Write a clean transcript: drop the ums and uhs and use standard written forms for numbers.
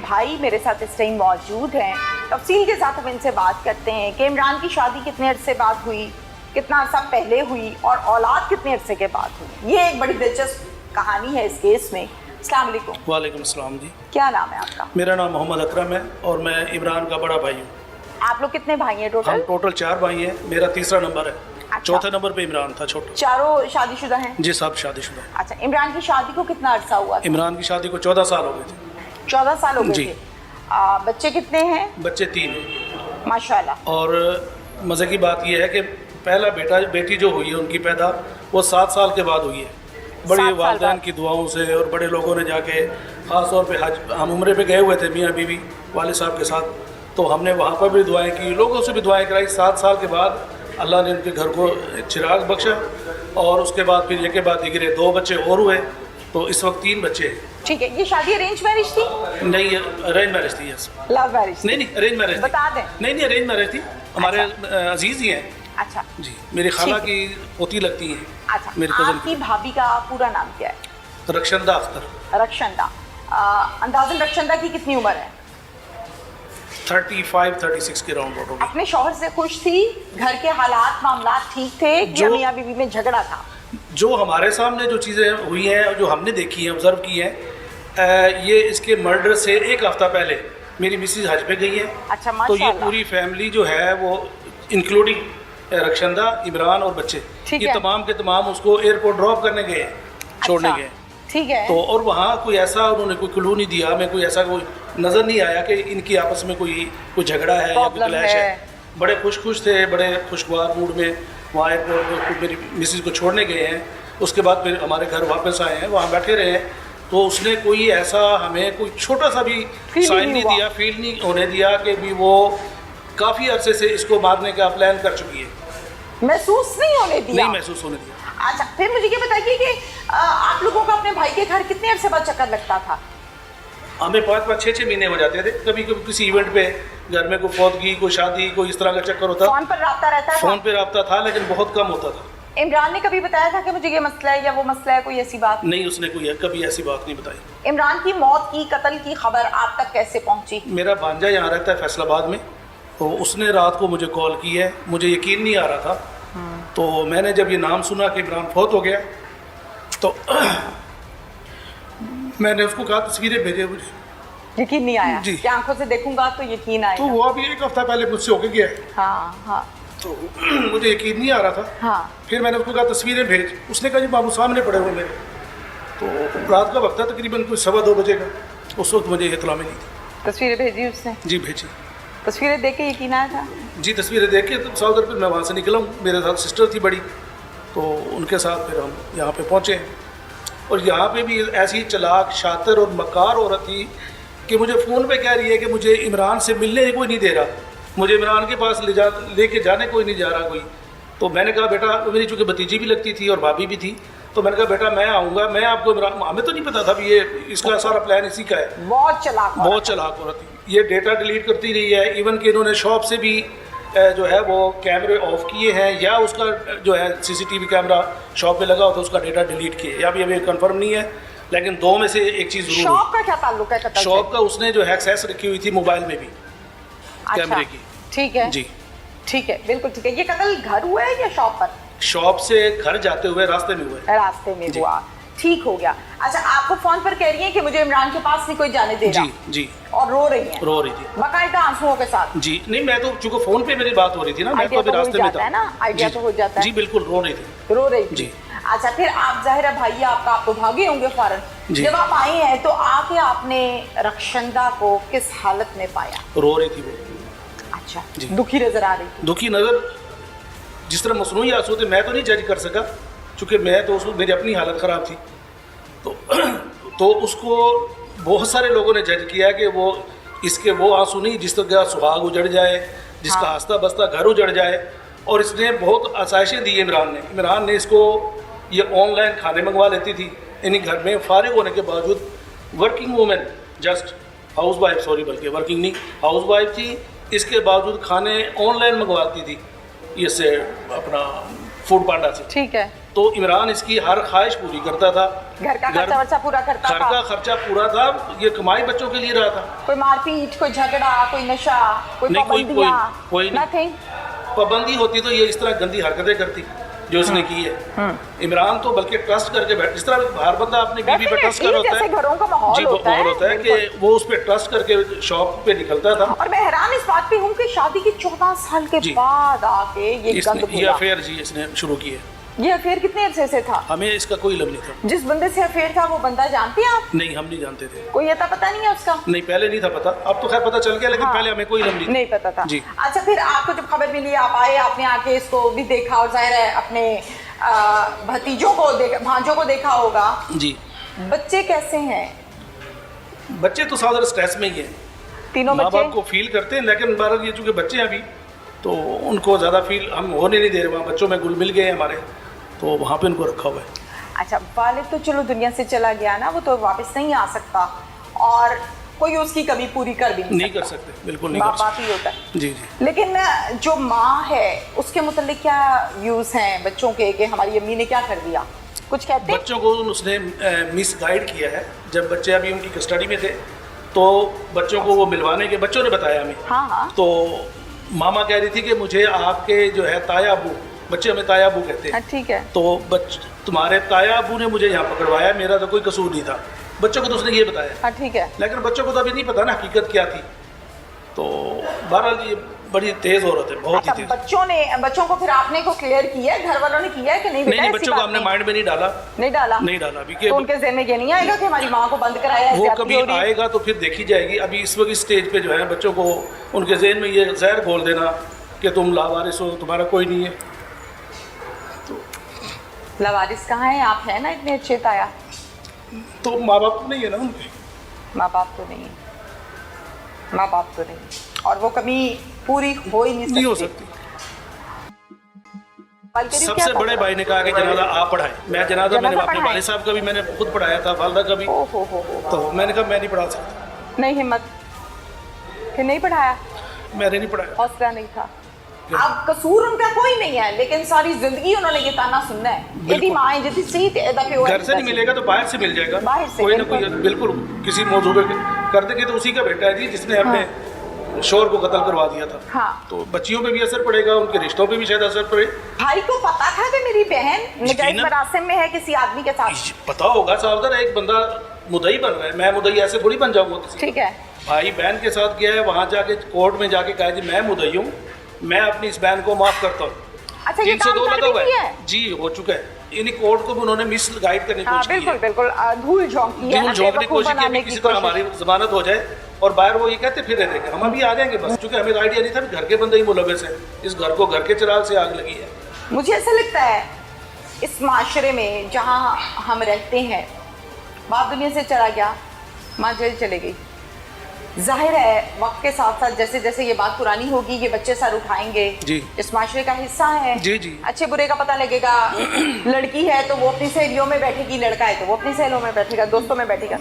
भाई मेरे साथ इस टाइम मौजूद हैं। तफसील के साथ हम इनसे बात करते हैं कि इमरान की शादी कितने अरसे बाद हुई, कितना अरसा पहले हुई और औलाद कितने अरसे के बाद हुई। ये एक बड़ी दिलचस्प कहानी है इस केस में। अस्सलाम वालेकुम। वालेकुम अस्सलाम जी। क्या नाम है आपका? मेरा नाम मोहम्मद अकरम है और मैं इमरान का बड़ा भाई हूँ। आप लोग कितने भाई हैं टोटल? हम टोटल 4 भाई हैं, मेरा तीसरा नंबर है। अच्छा। चौथे नंबर पे इमरान था छोटा। चारों शादीशुदा हैं? जी सब शादीशुदा हैं। अच्छा, इमरान की शादी को कितना अरसा हुआ था? इमरान की शादी को 14 साल हो गए थे। 14 साल हो गए जी। थे। बच्चे कितने हैं? बच्चे 3 हैं। माशाल्लाह। और मज़े की बात यह है कि पहला बेटी जो हुई है उनकी पैदा वो 7 साल के बाद हुई है। 7 बड़ी साल वालिदैन बाद। की दुआओं से और बड़े लोगों ने जाके ख़ास तौर पे हज हम उम्रे पे गए हुए थे मियाँ बीवी वाले साहब के साथ, तो हमने वहाँ पर भी दुआएं की, लोगों से भी दुआएं कराई। 7 साल के बाद अल्लाह ने उनके घर को चिराग बख्शा और उसके बाद फिर एक के बाद दिगरे 2 बच्चे और हुए, तो इस वक्त 3 बच्चे हैं। ठीक है, ये शादी अरेंज मैरिज थी? नहीं, अरेंज मैरिज थी। यस। Love marriage? नहीं अरेंज मैरिज थी। बता दें। नहीं अरेंज मैरिज थी। हमारे अजीज़ ही हैं। अच्छा जी, मेरी खाला ठीक की पोती लगती हैं। अच्छा, मेरी कज़न आपकी भाभी का पूरा नाम क्या है? रक्षंदा अख्तर। रक्षंदा। अंदाज़न रक्षंदा की कितनी उम्र है? 35-36 के राउंड होगी। अपने शौहर से खुश थी? घर के हालात मामलात ठीक थे या जो- मियाँ बीवी में झगड़ा था? जो हमारे सामने जो चीज़ें हुई हैं, जो हमने देखी हैं, ऑब्जर्व की हैं, ये इसके मर्डर से 1 हफ्ता पहले मेरी मिसेज हज पे गई है। अच्छा, तो ये माशाल्लाह। पूरी फैमिली जो है वो इंक्लूडिंग रक्षंदा, इमरान और बच्चे, ठीक ये है। तमाम के तमाम उसको एयरपोर्ट ड्रॉप करने गए हैं, छोड़ने अच्छा, गए। ठीक है। तो और वहाँ कोई ऐसा उन्होंने कोई क्लू नहीं दिया, हमें कोई ऐसा कोई नज़र नहीं आया कि इनकी आपस में कोई झगड़ा है या कोई प्रॉब्लम क्लैश है। है। बड़े खुश थे, बड़े खुशगवार मूड में वहाँ एयरपोर्ट मेरी मिसेज को छोड़ने गए हैं। उसके बाद फिर हमारे घर वापस आए हैं, वहाँ बैठे रहे हैं, तो उसने कोई ऐसा हमें कोई छोटा सा भी Feel साइन नहीं नहीं हुआ। दिया, फील नहीं होने दिया कि भी वो काफ़ी अरसे से इसको मारने का प्लान कर चुकी है। महसूस नहीं होने दिया? नहीं महसूस होने दिया। अच्छा, फिर मुझे ये बताइए कि आप लोगों का अपने भाई के घर कितने अरसे बाद चक्कर लगता था? हमें 5-5, 6-6 महीने हो जाते थे। कभी कभी किसी इवेंट पे घर में कोई फौतगी, कोई शादी, कोई इस तरह का चक्कर होता। फोन पर राब्ता रहता था? फोन पे रब्ता था लेकिन बहुत कम होता था। इमरान ने कभी बताया था कि मुझे ये मसला है या वो मसला है, कोई ऐसी बात? नहीं, उसने कोई कभी ऐसी बात नहीं बताई। इमरान की मौत की, कत्ल की खबर आप तक कैसे पहुंची? मेरा भांजा यहाँ रहता है फैसलाबाद में, तो उसने रात को मुझे कॉल की है। मुझे यकीन नहीं आ रहा था, तो मैंने जब ये नाम सुना कि इमरान फौत हो गया, तो मैंने उसको कहा तस्वीरें भेजे मुझे। यकीन नहीं आया जी। कि आंखों से देखूंगा तो यकीन तो आएगा। वो अभी 1 हफ्ता पहले मुझसे होके गया है, हाँ हाँ तो मुझे यकीन नहीं आ रहा था। हाँ। फिर मैंने उसको कहा तस्वीरें भेज। उसने कहा जी बाबू सामने पड़े हुए मेरे। तो रात का वक्त था, तकरीबन कुछ 2:15 बजे का। उस वक्त मुझे इत्तला मिली थी। तस्वीरें भेजी उसने? जी भेजी। तस्वीरें देख के यकीन आया था? जी तस्वीरें देख के तो साउदर पर मैं वहाँ से निकला हूँ। मेरे साथ सिस्टर थी बड़ी, तो उनके साथ फिर हम यहाँ पे पहुँचे। और यहाँ पे भी ऐसी चालाक, शातिर और मकार औरत थी कि मुझे फ़ोन पे कह रही है कि मुझे इमरान से मिलने कोई नहीं दे रहा, मुझे इमरान के पास लेके जाने कोई नहीं जा रहा कोई। तो मैंने कहा बेटा, मेरी चूँकि भतीजी भी लगती थी और भाभी भी थी, तो मैंने कहा बेटा मैं आऊँगा, मैं आपको इमरान, हमें तो नहीं पता था भी ये इसका सारा प्लान इसी का है। बहुत चालाक औरत। बहुत चालाक औरत थी। ये डेटा डिलीट करती रही है, इवन कि इन्होंने शॉप से भी जो है वो कैमरे ऑफ किए हैं, या उसका जो है सीसीटीवी कैमरा शॉप पे लगा होता उसका डेटा डिलीट किए, या भी अभी कंफर्म नहीं है, लेकिन 2 में से एक चीज़ जरूर शॉप का क्या ताल्लुक है कत्ल से? शॉप का उसने जो है एक्सेस रखी हुई थी मोबाइल में भी, कैमरे की। ठीक है जी। ठीक है, बिल्कुल ठीक है। ये कत्ल घर हुआ है या शॉप पर? शॉप से घर जाते हुए रास्ते में हुए। रास्ते में जी। हुआ, ठीक हो गया। अच्छा, आपको फोन पर कह रही है कि मुझे इमरान के पास नहीं कोई जाने दे रहा? जी जी। और रो रही है? रो रही थी बाकायदा आंसुओं के साथ? जी। नहीं, मैं तो चूँकि फ़ोन पे मेरी बात हो रही थी ना, मैं तो आइडिया अभी तो हो रास्ते में जाता था है ना, आइडिया जी, तो हो जाता है। जी बिल्कुल रो रही थी। रो रही थी जी। अच्छा, फिर आप जाहिर है भाई आपका, आप तो भागे होंगे फौरन। जी। जब आप आए हैं तो आके आपने रक्षंदा को किस हालत में पाया? रो रही थी वो। अच्छा, जी। दुखी नजर आ रही थी? दुखी नज़र, जिस तरह मसनूई आंसू थे, मैं तो नहीं जज कर सका चूँकि मैं तो उसको, मेरी अपनी हालत ख़राब थी, तो उसको बहुत सारे लोगों ने जज किया कि वो इसके वो आंसू नहीं जिस तरह सुहाग उजड़ जाए, जिसका हाँ। हंसता बसता घर उजड़ जाए। और इसने बहुत आसाइशें दी इमरान ने इसको, ये ऑनलाइन खाने मंगवा लेती थी, यानी घर में फारिग होने के बावजूद, working women, just house wife, sorry बल्कि वर्किंग नहीं, हाउस वाइफ थी, इसके बावजूद खाने ऑनलाइन मंगवाती थी इससे, अपना फूड पांडा से। ठीक है। तो इमरान इसकी हर ख्वाहिश पूरी करता था, घर का खर्चा वर्चा पूरा करता घर था, का खर्चा पूरा था, ये कमाई बच्चों के लिए रहा था। कोई मारपीट, कोई झगड़ा, कोई नशा, कोई नहीं, पाबंदियां, कोई नहीं। नथिंग। पाबंदी होती तो ये इस तरह गंदी हरकतें करती जो इसने की है। इमरान तो बल्कि ट्रस्ट करके बैठ, जिस तरह हर बंदा अपनी बीवी पे ट्रस्ट कर होता जैसे है, घरों का माहौल जी होता है, होता है कि वो उस पर ट्रस्ट करके शॉप पे निकलता था। और मैं हैरान इस बात पे हूँ कि शादी के 14 साल के जी। बाद आके ये गंद ये घुला। अफेयर जी इसने शुरू की है। ये अफेयर कितने अरसे से था? हमें इसका कोई इल्म नहीं था। जिस बंदे से अफेयर था वो बंदा जानते हैं आप? नहीं, हम नहीं जानते थे। कोई अता पता नहीं है उसका? नहीं, पहले नहीं था पता, अब तो खैर पता चल गया, लेकिन हाँ। पहले हमें कोई इल्म नहीं था। नहीं पता था जी। अच्छा, फिर आपको जब खबर मिली, आप आए, आपने आके इसको भी देखा और जाहिर है अपने भतीजों को देखा, भांजों को देखा होगा। जी। बच्चे कैसे हैं? बच्चे तो साधारण स्ट्रेस में ही हैं, तीनों माँ बच्चे? बाप को फील करते हैं, लेकिन बारह ये चूँकि बच्चे हैं अभी, तो उनको ज़्यादा फील हम होने नहीं दे रहे। वहाँ बच्चों में घुल मिल गए हैं हमारे, तो वहाँ पे उनको रखा हुआ है। अच्छा, वालिद तो चलो दुनिया से चला गया ना, वो तो वापस नहीं आ सकता और कोई उसकी कमी पूरी कर भी नहीं कर सकते, बिल्कुल नहीं माँ कर बाप सकते। ही होता है। जी जी। लेकिन जो माँ है उसके मुतालिक क्या व्यूज हैं बच्चों के कि हमारी अम्मी ने क्या कर दिया, कुछ कहते हैं? बच्चों को उसने मिस गाइड किया है। जब बच्चे अभी उनकी कस्टडी में थे तो बच्चों को वो मिलवाने के, बच्चों ने बताया हमें। हाँ हाँ। तो मामा कह रही थी कि मुझे आपके जो है ताया अबू, बच्चे हमें ताया अबू कहते हैं, ठीक है, तो तुम्हारे ताया अबू ने मुझे यहाँ पकड़वाया, मेरा तो कोई कसूर नहीं था। बच्चों को तो उसने ये बताया, ठीक है। लेकिन बच्चों को तो अभी नहीं पता ना हकीकत क्या थी। तो बहरहाल ये बड़ी तेज औरत है, बहुत ही अच्छा, तेज। बच्चों को फिर आपने को क्लियर किया है, घर वालों ने किया है कि नहीं? नहीं, बच्चों को हमने माइंड में नहीं डाला। नहीं डाला अभी तो उनके ज़हन में ये नहीं आएगा कि हमारी माँ को बंद कराया है, वो ज्यादती कभी हो रही है? आएगा तो फिर देखी जाएगी। अभी इस वक्त स्टेज पे जो है बच्चों को उनके जहन में ये जहर घोल देना कि तुम लावारिस हो, तुम्हारा कोई नहीं है। लवारिस कहाँ है? आप हैं ना इतने अच्छे ताया। तो माँ बाप तो नहीं है ना उनके? माँ बाप तो नहीं है, माँ बाप तो नहीं, और वो कभी पूरी हो ही नहीं हो सकती। सकती। सबसे बड़े भाई ने कहा कि जनाजा आप पढ़ाए। मैं जनाजा मैंने अपने भाई साहब का भी मैंने खुद पढ़ाया था, वालदा का भी। तो मैंने कहा मैं नहीं पढ़ा सकता। नहीं हिम्मत, फिर नहीं पढ़ाया? मैंने नहीं पढ़ाया, हौसला नहीं था। अब कसूर उनका कोई नहीं है, लेकिन सारी जिंदगी उन्होंने ये ताना सुनना है। यदि माँ जितनी सही घर से नहीं मिलेगा तो बाहर से मिल जाएगा, बाहर से कोई ना कोई। बिल्कुल, किसी मौजूद कर देंगे तो उसी का बेटा है जी जिसने अपने शोर को कत्ल करवा दिया था। हाँ। तो बच्चियों पे भी असर पड़ेगा, उनके रिश्तों पे भी शायद असर पड़े। भाई को पता था कि मेरी बहन निकाह मरासिम में है किसी आदमी के साथ? पता होगा सावधान, एक बंदा मुदई बन रहा है, मैं मुदई ऐसे थोड़ी बन जाऊंगा किसी। ठीक है। भाई बहन के साथ गया है, वहाँ जाके कोर्ट में जाके कहा जी मैं मुदई हूँ, मैं अपनी इस बहन को माफ करता हूँ। अच्छा, ये काम लगा हुआ है? जी, हो चुका है। यानी कोर्ट को भी उन्होंने मिस गाइड करने की कोशिश की है। बिल्कुल धूल झोंकने की कोशिश की किसी तरह हमारी जमानत हो जाए, और बाहर वो ये कहते फिर रहे हम अभी आ जाएंगे बस। चूंकि हमें आइडिया नहीं था घर के बंदे ही मुलविस है, इस घर को घर के चिराग से आग लगी है। मुझे ऐसा लगता है इस माशरे में जहाँ हम रहते हैं, बाप दुनिया से चला गया, माँ जेल चले गई। जाहिर है वक्त के साथ साथ जैसे जैसे ये बात पुरानी होगी, ये बच्चे सर उठाएंगे जी। इस माशरे का हिस्सा है। जी जी। अच्छे बुरे का पता लगेगा। लड़की है तो वो अपनी सहेलियों में बैठेगी, लड़का है तो वो अपनी सहेलियों में बैठेगा, दोस्तों में बैठेगा।